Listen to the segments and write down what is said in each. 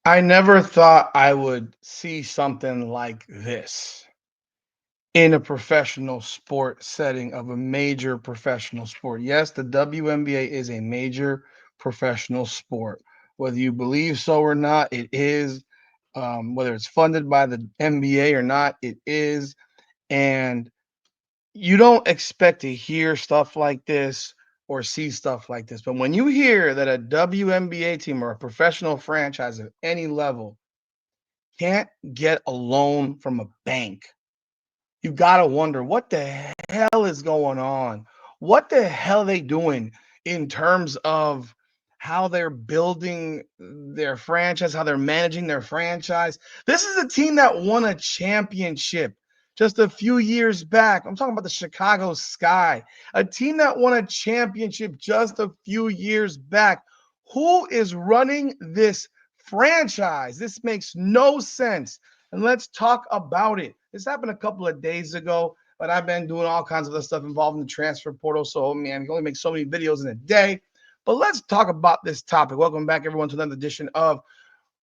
I never thought I would see something like this in a professional sport setting of a major professional sport. Yes, the WNBA is a major professional sport. Whether you believe so or not, it is. Whether it's funded by the NBA or not, it is. And you don't expect to hear stuff like this or see stuff like this. But when you hear that a WNBA team or a professional franchise of any level can't get a loan from a bank, you got to wonder what the hell is going on? What the hell are they doing in terms of how they're building their franchise, how they're managing their franchise? This is a team that won a championship just a few years back. I'm talking about the Chicago Sky, a team that won a championship just a few years back. Who is running this franchise? This makes no sense. And let's talk about it. This happened a couple of days ago, but I've been doing all kinds of other stuff involved in the transfer portal. So, man, you can only make so many videos in a day. But let's talk about this topic. Welcome back, everyone, to another edition of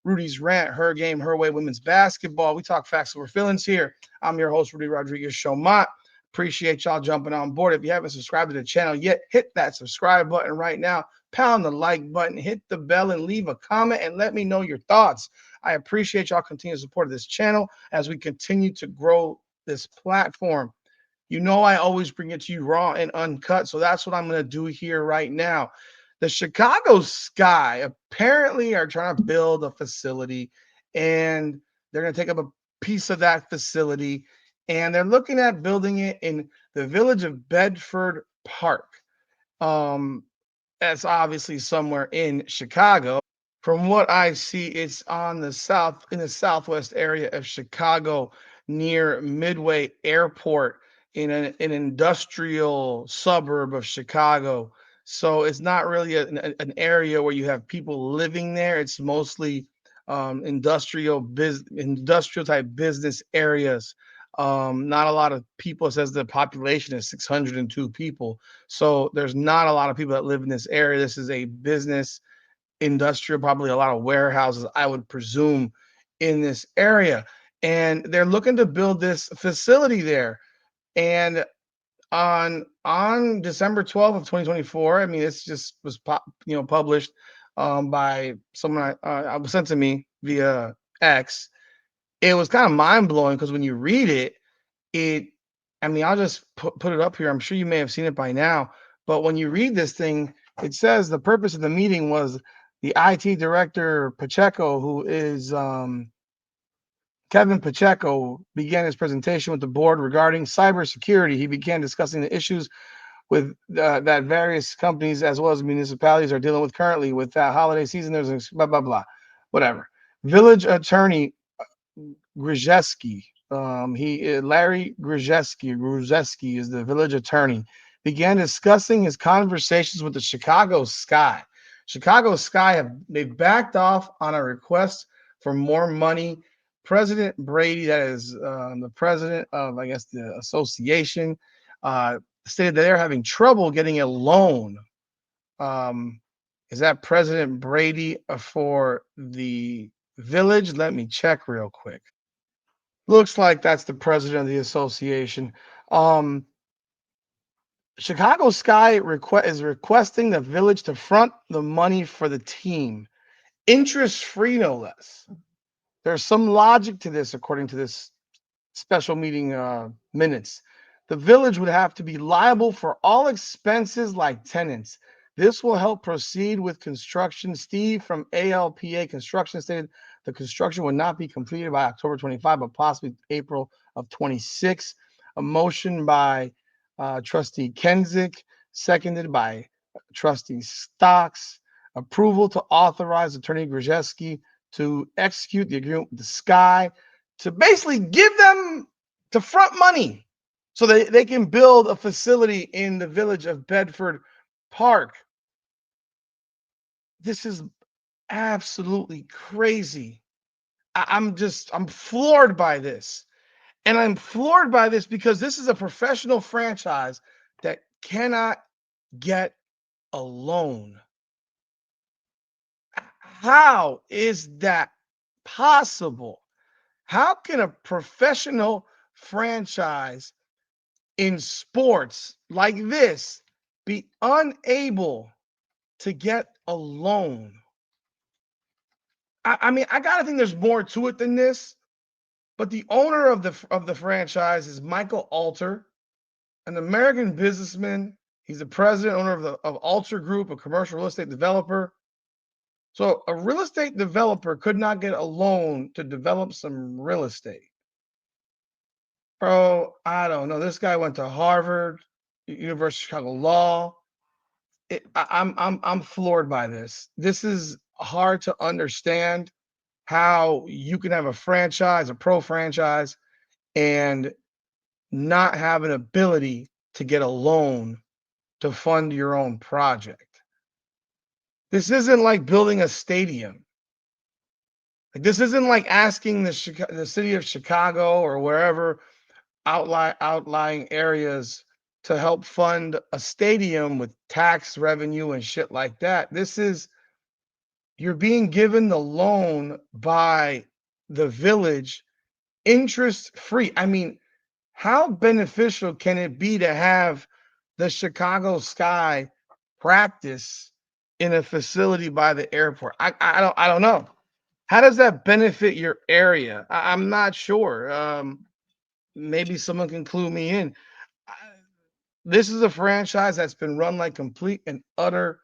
Rudy's Rant, Her Game, Her Way Women's Basketball. We talk facts over feelings here. I'm your host, Rudy Rodriguez Showmont. Appreciate y'all jumping on board. If you haven't subscribed to the channel yet, hit that subscribe button right now. Pound the like button, hit the bell, and leave a comment and let me know your thoughts. I appreciate y'all continued support of this channel as we continue to grow this platform. You know, I always bring it to you raw and uncut. So that's what I'm going to do here right now. The Chicago Sky apparently are trying to build a facility and they're going to take up a piece of that facility and they're looking at building it in the Village of Bedford Park. Um, that's obviously somewhere in Chicago. From what I see, it's on the south in the southwest area of Chicago near Midway Airport in an industrial suburb of Chicago. So it's not really an area where you have people living there. It's mostly industrial type business areas. Not a lot of people. It says the population is 602 people. So there's not a lot of people that live in this area. This is a business industrial, probably a lot of warehouses, I would presume, in this area. And they're looking to build this facility there. And on December 12th of 2024, I mean, this just was published by someone I was sent to me via X. It was kind of mind blowing because when you read it, it I mean, I'll just put it up here. I'm sure you may have seen it by now, but when you read this thing, it says the purpose of the meeting was the IT director Pacheco, who is Kevin Pacheco, began his presentation with the board regarding cybersecurity. He began discussing the issues with that various companies as well as municipalities are dealing with currently with that holiday season. There's blah blah blah, whatever. Village attorney Grzeski. Larry Grzeski is the village attorney. Began discussing his conversations with the Chicago Sky. Chicago Sky they backed off on a request for more money. President Brady, that is the president of I guess the association, stated that they're having trouble getting a loan. Um, is that President Brady for the village? Let me check real quick. Looks like that's the president of the association. Um, Chicago Sky is requesting the village to front the money for the team, interest free, no less. There's some logic to this, according to this special meeting minutes. The village would have to be liable for all expenses like tenants. This will help proceed with construction. Steve from ALPA Construction stated the construction would not be completed by October 25, but possibly April of 26. A motion by Trustee Kenzik, seconded by Trustee Stocks. Approval to authorize Attorney Grzeski to execute the agreement with the Sky to basically give them to front money so they can build a facility in the Village of Bedford Park. This is absolutely crazy. I'm floored by this. And I'm floored by this because this is a professional franchise that cannot get a loan. How is that possible? How can a professional franchise in sports like this be unable to get a loan? I mean, I gotta think there's more to it than this. But the owner of the franchise is Michael Alter, an American businessman. He's the president owner of Alter Group, a commercial real estate developer. So a real estate developer could not get a loan to develop some real estate. Bro, I don't know. This guy went to Harvard, University of Chicago Law. I'm floored by this. This is hard to understand how you can have a franchise, a pro franchise, and not have an ability to get a loan to fund your own project. This isn't like building a stadium. Like this isn't like asking the city of Chicago or wherever outlying areas to help fund a stadium with tax revenue and shit like that. This is you're being given the loan by the village interest free. I mean, how beneficial can it be to have the Chicago Sky practice in a facility by the airport? I don't know. How does that benefit your area? I'm not sure. Maybe someone can clue me in. I, this is a franchise that's been run like complete and utter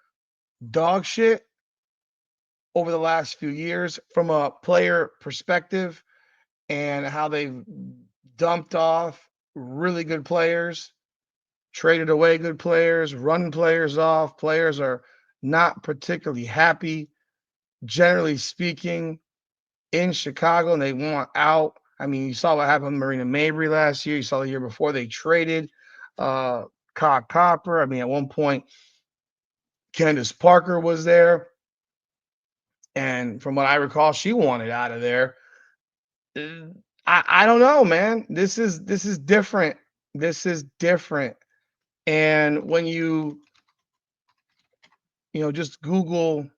dog shit over the last few years from a player perspective and how they've dumped off really good players, traded away good players, run players off. Players are not particularly happy, generally speaking, in Chicago, and they want out. I mean, you saw what happened with Marina Mabry last year. You saw the year before they traded Cock Copper. I mean, at one point, Candace Parker was there. And from what I recall, she wanted out of there. I don't know, man. This is different. This is different. And when just Google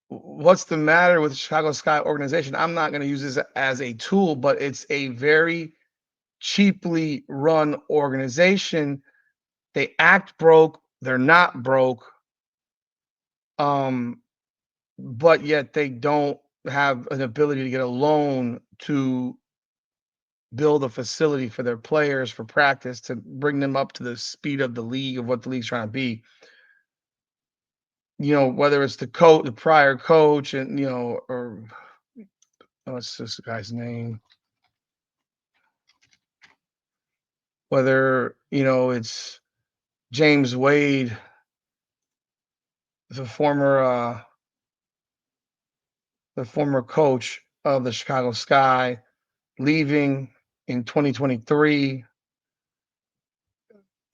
what's the matter with the Chicago Sky organization, I'm not going to use this as a tool, but it's a very cheaply run organization. They act broke. They're not broke. But yet they don't have an ability to get a loan to build a facility for their players for practice to bring them up to the speed of the league of what the league's trying to be. Whether it's the prior coach, and or what's this guy's name? Whether it's James Wade, the former coach of the Chicago Sky, leaving in 2023.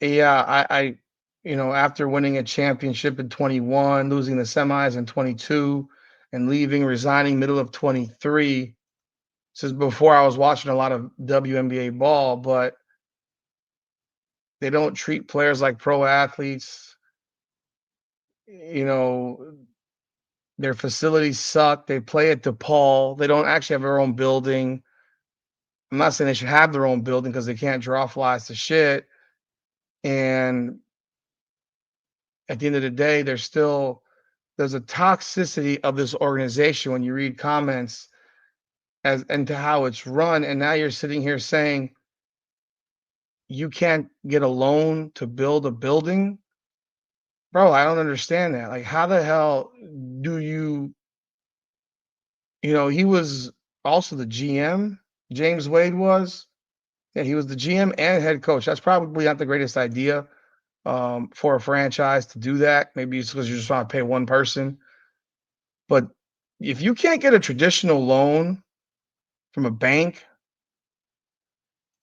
Yeah, after winning a championship in 21, losing the semis in 22, and resigning middle of 23. This is before I was watching a lot of WNBA ball, but they don't treat players like pro athletes. Their facilities suck. They play at DePaul. They don't actually have their own building. I'm not saying they should have their own building because they can't draw flies to shit. And at the end of the day, there's a toxicity of this organization when you read comments as into how it's run. And now you're sitting here saying you can't get a loan to build a building. Bro, I don't understand that. Like, how the hell do he was also the GM, James Wade was. Yeah, he was the GM and head coach. That's probably not the greatest idea for a franchise to do that. Maybe it's because you just want to pay one person. But if you can't get a traditional loan from a bank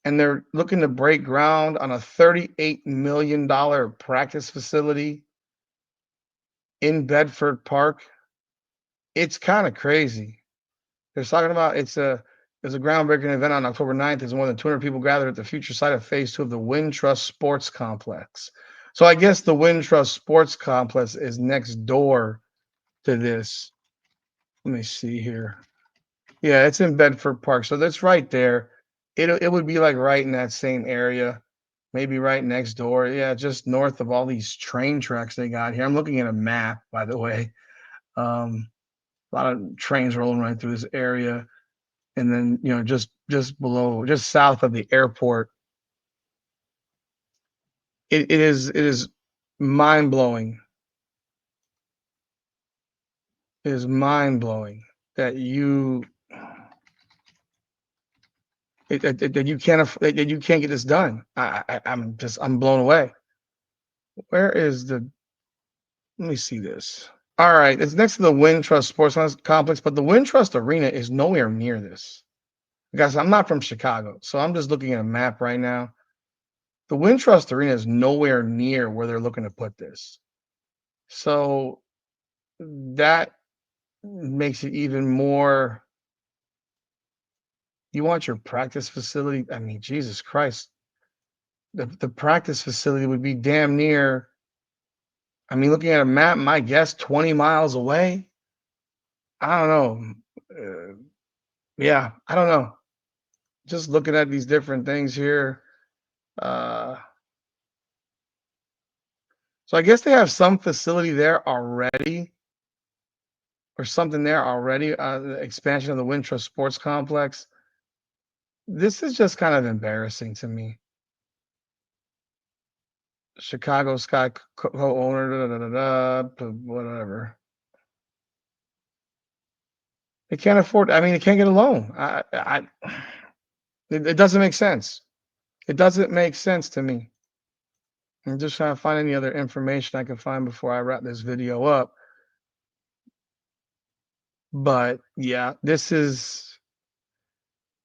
and they're looking to break ground on a $38 million practice facility in Bedford Park, it's kind of crazy. They're talking about there's a groundbreaking event on October 9th. There's more than 200 people gathered at the future site of Phase 2 of the Wintrust Sports Complex. So I guess the Wintrust Sports Complex is next door to this. Let me see here. Yeah, it's in Bedford Park, so that's right there. It would be like right in that same area, maybe right next door. Yeah, just north of all these train tracks they got here. I'm looking at a map, by the way. A lot of trains rolling right through this area, and then just below, just south of the airport, it is mind blowing. It is mind blowing that that you can't that you can't get this done. I'm blown away. Where is the? Let me see this. All right, it's next to the Wintrust Sports Complex, but the Wintrust Arena is nowhere near this. Guys, I'm not from Chicago, so I'm just looking at a map right now. The Wintrust Arena is nowhere near where they're looking to put this. So that makes it even more. You want your practice facility? I mean, Jesus Christ, the practice facility would be damn near. I mean, looking at a map, my guess 20 miles away. I don't know. Yeah, I don't know. Just looking at these different things here. Uh, so I guess they have some facility there already, or something there already. The expansion of the Wintrust Sports Complex. This is just kind of embarrassing to me. Chicago Sky co-owner, whatever. They can't afford. I mean, they can't get a loan. It doesn't make sense. It doesn't make sense to me. I'm just trying to find any other information I can find before I wrap this video up. But yeah, this is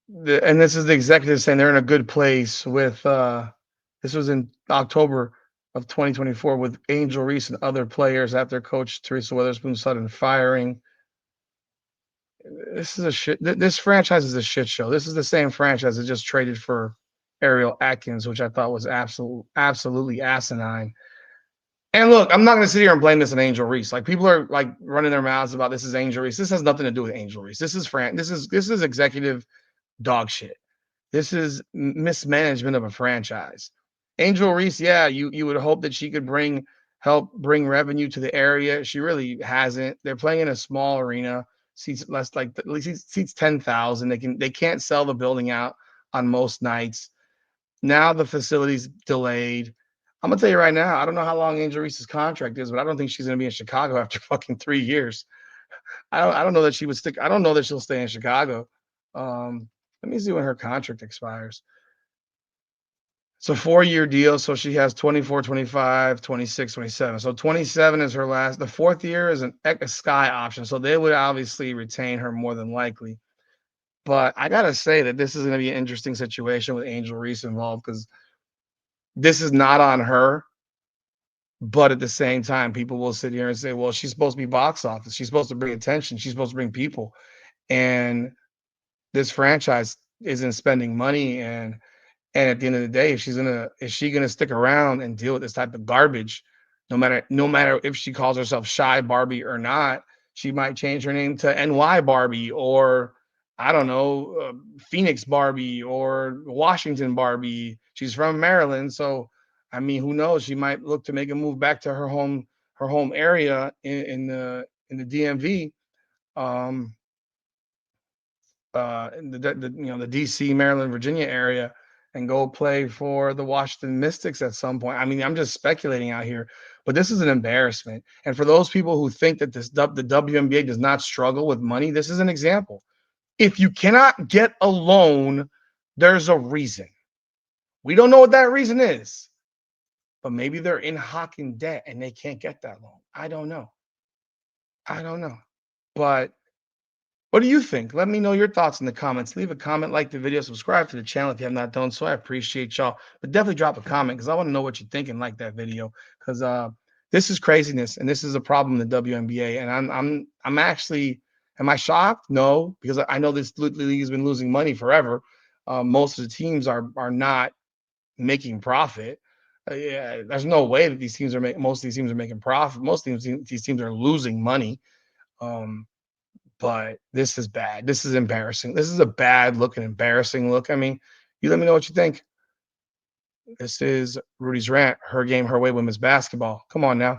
the executive saying they're in a good place with this was in October of 2024 with Angel Reese and other players after coach Teresa Weatherspoon's sudden firing. This is a shit. This franchise is a shit show. This is the same franchise that just traded for Ariel Atkins, which I thought was absolutely asinine. And look, I'm not going to sit here and blame this on Angel Reese. Like people are like running their mouths about this is Angel Reese. This has nothing to do with Angel Reese. This is executive dog shit. This is mismanagement of a franchise. Angel Reese, yeah, you would hope that she could help bring revenue to the area. She really hasn't. They're playing in a small arena, seats less like at least seats 10,000. They can't sell the building out on most nights. Now the facility's delayed. I'm gonna tell you right now, I don't know how long Angel Reese's contract is, but I don't think she's gonna be in Chicago after fucking 3 years. I don't know that she would stick. I don't know that she'll stay in Chicago. Let me see when her contract expires. It's a 4-year deal, so she has 24, 25, 26, 27. So 27 is her last. The fourth year is a sky option, so they would obviously retain her more than likely. But I gotta say that this is going to be an interesting situation with Angel Reese involved because this is not on her. But at the same time, people will sit here and say, "Well, she's supposed to be box office. She's supposed to bring attention. She's supposed to bring people." And this franchise isn't spending money, and at the end of the day, is she gonna stick around and deal with this type of garbage? No matter if she calls herself Shy Barbie or not, she might change her name to NY Barbie or I don't know, Phoenix Barbie or Washington Barbie. She's from Maryland, so I mean, who knows? She might look to make a move back to her home area in the DMV. Um, in the DC, Maryland, Virginia area and go play for the Washington Mystics at some point. I mean, I'm just speculating out here, but this is an embarrassment. And for those people who think that the WNBA does not struggle with money, this is an example. If you cannot get a loan, there's a reason. We don't know what that reason is, but maybe they're in hock in debt and they can't get that loan. I don't know. I don't know. But what do you think? Let me know your thoughts in the comments. Leave a comment, like the video, subscribe to the channel if you have not done so. I appreciate y'all. But definitely drop a comment because I want to know what you're thinking, like that video. Because this is craziness and this is a problem in the WNBA. And I'm actually, am I shocked? No, because I know this league has been losing money forever. Most of the teams are not making profit. Yeah, there's no way that these teams are making. Most of these teams are making profit. Most of these teams are losing money. Um, but this is bad. This is embarrassing. This is a bad look, an embarrassing look. I mean, you let me know what you think. This is Rudy's rant. Her game, her way. Women's basketball. Come on now.